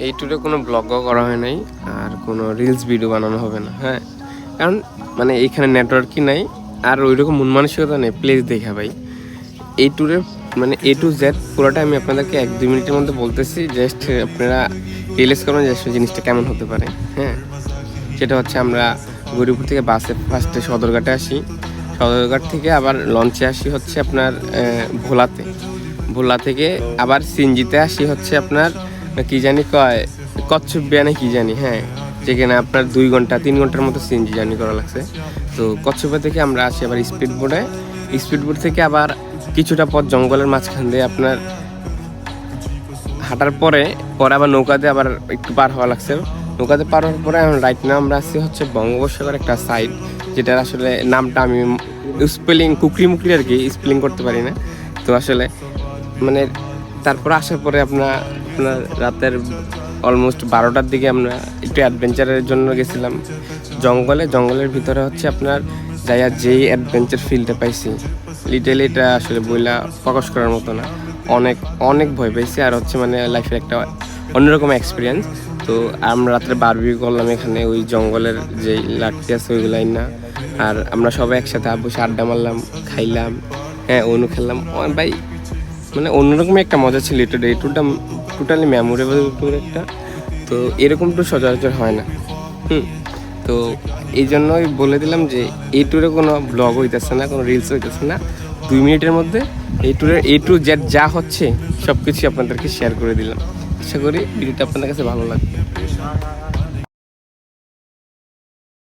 এই ট্যুরে কোনো ব্লগও করা হয় নাই আর কোনো রিলস ভিডিও বানানো হবে না। হ্যাঁ, কারণ মানে এইখানে নেটওয়ার্কই নাই আর ওই রকম মন মানসিকতা নেই প্লেস দেখা ভাই। এই ট্যুরে মানে A to Z পুরোটা আমি আপনাদেরকে 1-2 মিনিটের মধ্যে বলতেছি, জাস্ট আপনারা রিয়েলাইজ করবেন যে আসলে জিনিসটা কেমন হতে পারে। হ্যাঁ, সেটা হচ্ছে আমরা গৌরীপুর থেকে বাসে ফার্স্টে সদরঘাটে আসি, সদরঘাট থেকে আবার লঞ্চে আসি হচ্ছে আপনার ভোলাতে, ভোলা থেকে আবার সিনজিতে আসি হচ্ছে আপনার কি জানি কয় কচ্ছপ কি জানি। হ্যাঁ, যেখানে আপনার 2 ঘন্টা 3 ঘন্টার মতো সিএনজি জার্নি করা লাগছে। তো কচ্ছপে থেকে আমরা আসি আবার স্পিড বোটে, স্পিড বোট থেকে আবার কিছুটা পথ জঙ্গলের মাঝখান দিয়ে আপনার হাঁটার পরে পরে আবার নৌকাতে আবার একটু পার হওয়া লাগছে। নৌকাতে পার হওয়ার পরে রাইট নাও আমরা আসছি হচ্ছে বঙ্গোপসাগর একটা সাইড, যেটার আসলে নামটা আমি স্পেলিং কুকরি মুকরি আর কি স্পেলিং করতে পারি না। তো আসলে মানে তারপর আসার পরে আপনার রাতের অলমোস্ট 12টার দিকে আমরা একটু অ্যাডভেঞ্চারের জন্য গেছিলাম জঙ্গলের ভিতরে হচ্ছে আপনার যাইয়া যেই অ্যাডভেঞ্চার ফিলটা পাইছি লিটেলি এটা আসলে বইলা প্রকাশ করার মতো না। অনেক অনেক ভয় পাইছি আর হচ্ছে মানে লাইফের একটা অন্যরকম এক্সপিরিয়েন্স। তো আমরা রাত্রে বারবিকিউ করলাম এখানে ওই জঙ্গলের যেই লাঠি আছে ওইগুলাই না, আর আমরা সবাই একসাথে বসে আড্ডা মারলাম, খাইলাম, হ্যাঁ অনু খেললাম ভাই। মানে অন্যরকমই একটা মজা ছিল। এটা এই ট্যুরটা টোটালি মেমোরেবল ট্যুর একটা। তো এরকম ট্যুর সচরাচর হয় না। তো এই জন্যই বলে দিলাম যে এই ট্যুরে কোনো ব্লগ হইতেছে না, কোনো রিলস হইতেছে না। 2 মিনিটের মধ্যে এই ট্যুরের A to Z যা হচ্ছে সব কিছুই আপনাদেরকে শেয়ার করে দিলাম। আশা করি ভিডিওটা আপনাদের কাছে ভালো লাগবে।